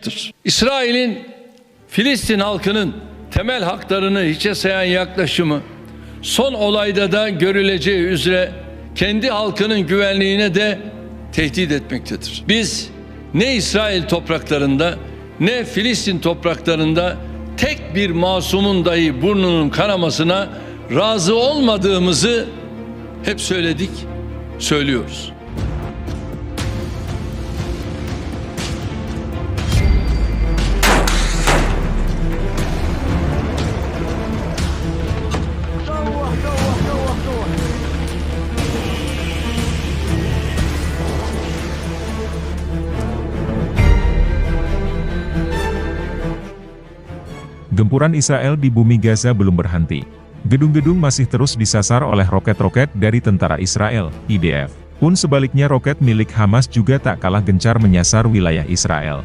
yapılmıştır. İsrail'in Filistin halkının temel haklarını hiçe sayan yaklaşımı son olayda da görüleceği üzere kendi halkının güvenliğine de tehdit etmektedir. Biz ne İsrail topraklarında ne Filistin topraklarında tek bir masumun dahi burnunun kanamasına razı olmadığımızı hep söyledik, söylüyoruz. Gempuran Israel di bumi Gaza belum berhenti. Gedung-gedung masih terus disasar oleh roket-roket dari tentara Israel, IDF. Pun sebaliknya roket milik Hamas juga tak kalah gencar menyasar wilayah Israel.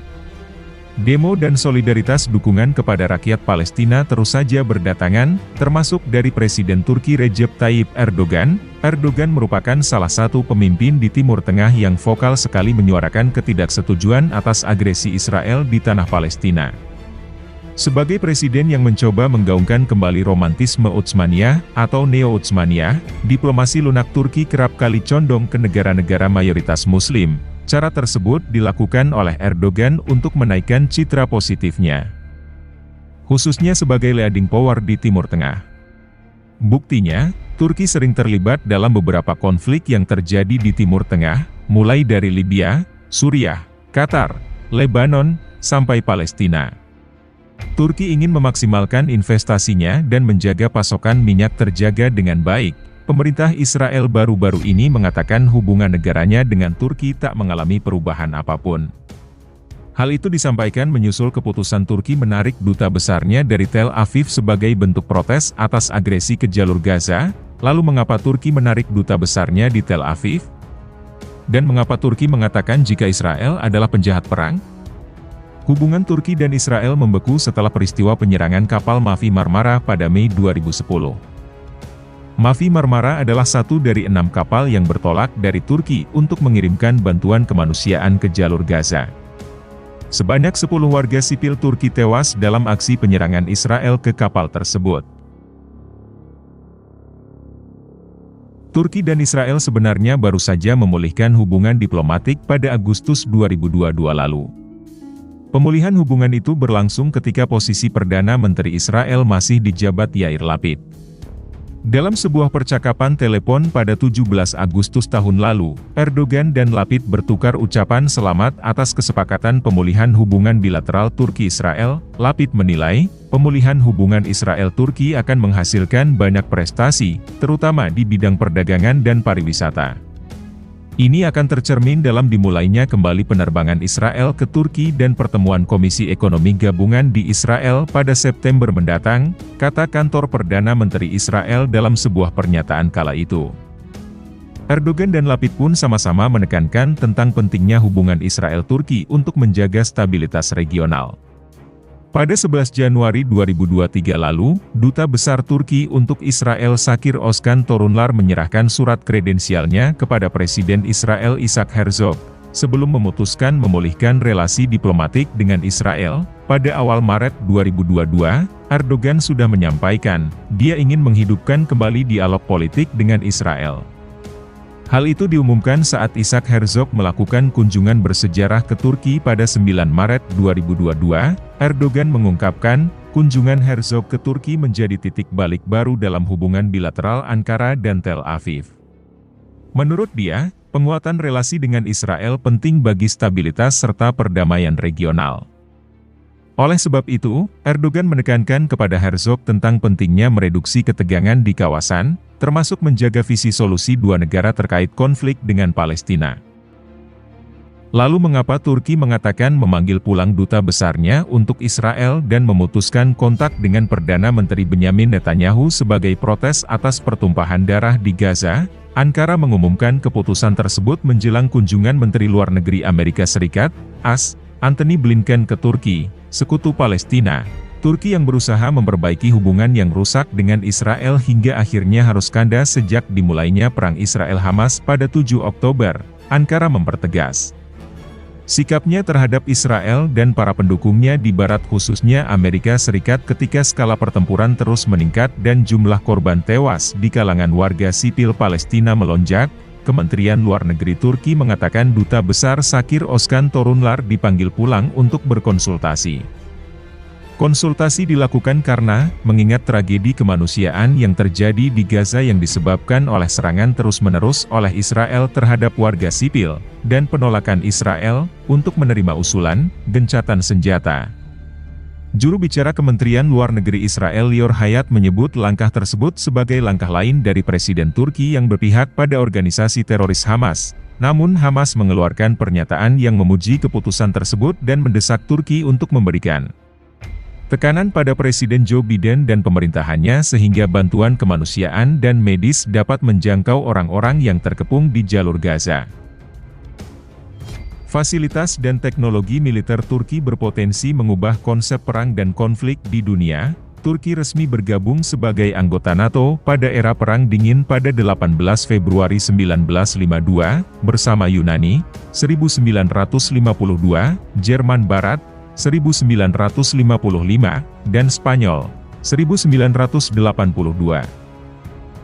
Demo dan solidaritas dukungan kepada rakyat Palestina terus saja berdatangan, termasuk dari Presiden Turki Recep Tayyip Erdogan. Erdogan merupakan salah satu pemimpin di Timur Tengah yang vokal sekali menyuarakan ketidaksetujuan atas agresi Israel di tanah Palestina. Sebagai presiden yang mencoba menggaungkan kembali romantisme Utsmaniyah atau Neo-Utsmaniyah, diplomasi lunak Turki kerap kali condong ke negara-negara mayoritas Muslim. Cara tersebut dilakukan oleh Erdogan untuk menaikkan citra positifnya, khususnya sebagai leading power di Timur Tengah. Buktinya, Turki sering terlibat dalam beberapa konflik yang terjadi di Timur Tengah, mulai dari Libya, Suriah, Qatar, Lebanon, sampai Palestina. Turki ingin memaksimalkan investasinya dan menjaga pasokan minyak terjaga dengan baik. Pemerintah Israel baru-baru ini mengatakan hubungan negaranya dengan Turki tak mengalami perubahan apapun. Hal itu disampaikan menyusul keputusan Turki menarik duta besarnya dari Tel Aviv sebagai bentuk protes atas agresi ke jalur Gaza. Lalu mengapa Turki menarik duta besarnya di Tel Aviv? Dan mengapa Turki mengatakan jika Israel adalah penjahat perang? Hubungan Turki dan Israel membeku setelah peristiwa penyerangan kapal Mavi Marmara pada Mei 2010. Mavi Marmara adalah satu dari 6 kapal yang bertolak dari Turki untuk mengirimkan bantuan kemanusiaan ke jalur Gaza. Sebanyak 10 warga sipil Turki tewas dalam aksi penyerangan Israel ke kapal tersebut. Turki dan Israel sebenarnya baru saja memulihkan hubungan diplomatik pada Agustus 2022 lalu. Pemulihan hubungan itu berlangsung ketika posisi Perdana Menteri Israel masih dijabat Yair Lapid. Dalam sebuah percakapan telepon pada 17 Agustus tahun lalu, Erdogan dan Lapid bertukar ucapan selamat atas kesepakatan pemulihan hubungan bilateral Turki-Israel. Lapid menilai, pemulihan hubungan Israel-Turki akan menghasilkan banyak prestasi, terutama di bidang perdagangan dan pariwisata. Ini akan tercermin dalam dimulainya kembali penerbangan Israel ke Turki dan pertemuan Komisi Ekonomi Gabungan di Israel pada September mendatang, kata kantor Perdana Menteri Israel dalam sebuah pernyataan kala itu. Erdogan dan Lapid pun sama-sama menekankan tentang pentingnya hubungan Israel-Turki untuk menjaga stabilitas regional. Pada 11 Januari 2023 lalu, Duta Besar Turki untuk Israel Sakir Özkan Torunlar menyerahkan surat kredensialnya kepada Presiden Israel Isaac Herzog. Sebelum memutuskan memulihkan relasi diplomatik dengan Israel, pada awal Maret 2022, Erdogan sudah menyampaikan, dia ingin menghidupkan kembali dialog politik dengan Israel. Hal itu diumumkan saat Isaac Herzog melakukan kunjungan bersejarah ke Turki pada 9 Maret 2022. Erdogan mengungkapkan, kunjungan Herzog ke Turki menjadi titik balik baru dalam hubungan bilateral Ankara dan Tel Aviv. Menurut dia, penguatan relasi dengan Israel penting bagi stabilitas serta perdamaian regional. Oleh sebab itu, Erdogan menekankan kepada Herzog tentang pentingnya mereduksi ketegangan di kawasan, termasuk menjaga visi solusi dua negara terkait konflik dengan Palestina. Lalu mengapa Turki mengatakan memanggil pulang duta besarnya untuk Israel dan memutuskan kontak dengan Perdana Menteri Benyamin Netanyahu sebagai protes atas pertumpahan darah di Gaza? Ankara mengumumkan keputusan tersebut menjelang kunjungan Menteri Luar Negeri Amerika Serikat, AS, Antony Blinken ke Turki, sekutu Palestina. Turki yang berusaha memperbaiki hubungan yang rusak dengan Israel hingga akhirnya harus kandas sejak dimulainya perang Israel-Hamas pada 7 Oktober, Ankara mempertegas. Sikapnya terhadap Israel dan para pendukungnya di Barat khususnya Amerika Serikat ketika skala pertempuran terus meningkat dan jumlah korban tewas di kalangan warga sipil Palestina melonjak, Kementerian Luar Negeri Turki mengatakan Duta Besar Sakir Özkan Torunlar dipanggil pulang untuk berkonsultasi. Konsultasi dilakukan karena mengingat tragedi kemanusiaan yang terjadi di Gaza yang disebabkan oleh serangan terus-menerus oleh Israel terhadap warga sipil, dan penolakan Israel untuk menerima usulan gencatan senjata. Juru bicara Kementerian Luar Negeri Israel Lior Hayat menyebut langkah tersebut sebagai langkah lain dari Presiden Turki yang berpihak pada organisasi teroris Hamas. Namun Hamas mengeluarkan pernyataan yang memuji keputusan tersebut dan mendesak Turki untuk memberikan tekanan pada Presiden Joe Biden dan pemerintahannya sehingga bantuan kemanusiaan dan medis dapat menjangkau orang-orang yang terkepung di jalur Gaza. Fasilitas dan teknologi militer Turki berpotensi mengubah konsep perang dan konflik di dunia. Turki resmi bergabung sebagai anggota NATO pada era Perang Dingin pada 18 Februari 1952, bersama Yunani, 1952, Jerman Barat, 1955, dan Spanyol, 1982.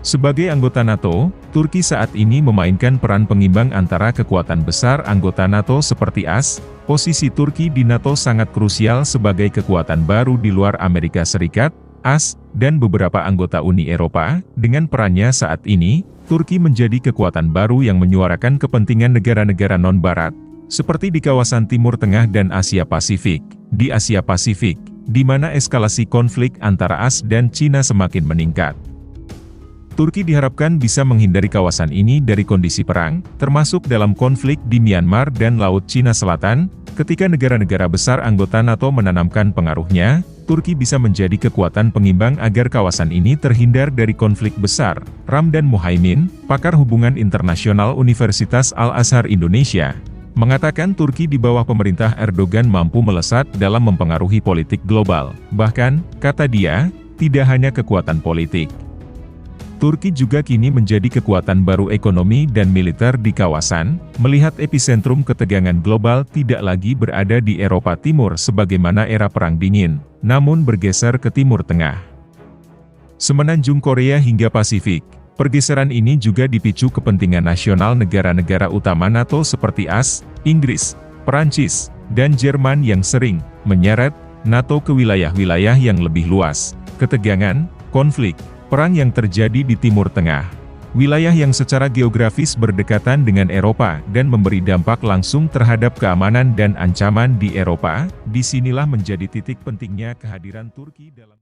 Sebagai anggota NATO, Turki saat ini memainkan peran pengimbang antara kekuatan besar anggota NATO seperti AS. Posisi Turki di NATO sangat krusial sebagai kekuatan baru di luar Amerika Serikat, AS, dan beberapa anggota Uni Eropa. Dengan perannya saat ini, Turki menjadi kekuatan baru yang menyuarakan kepentingan negara-negara non-Barat, seperti di kawasan Timur Tengah dan Asia Pasifik. Di Asia Pasifik, di mana eskalasi konflik antara AS dan Cina semakin meningkat. Turki diharapkan bisa menghindari kawasan ini dari kondisi perang, termasuk dalam konflik di Myanmar dan Laut Cina Selatan. Ketika negara-negara besar anggota NATO menanamkan pengaruhnya, Turki bisa menjadi kekuatan pengimbang agar kawasan ini terhindar dari konflik besar. Ramdan Muhaimin, pakar hubungan internasional Universitas Al-Azhar Indonesia, mengatakan Turki di bawah pemerintah Erdogan mampu melesat dalam mempengaruhi politik global. Bahkan, kata dia, tidak hanya kekuatan politik. Turki juga kini menjadi kekuatan baru ekonomi dan militer di kawasan, melihat epicentrum ketegangan global tidak lagi berada di Eropa Timur sebagaimana era Perang Dingin, namun bergeser ke Timur Tengah. Semenanjung Korea hingga Pasifik. Pergeseran ini juga dipicu kepentingan nasional negara-negara utama NATO seperti AS, Inggris, Perancis, dan Jerman yang sering menyeret NATO ke wilayah-wilayah yang lebih luas. Ketegangan, konflik, perang yang terjadi di Timur Tengah, wilayah yang secara geografis berdekatan dengan Eropa dan memberi dampak langsung terhadap keamanan dan ancaman di Eropa, disinilah menjadi titik pentingnya kehadiran Turki dalam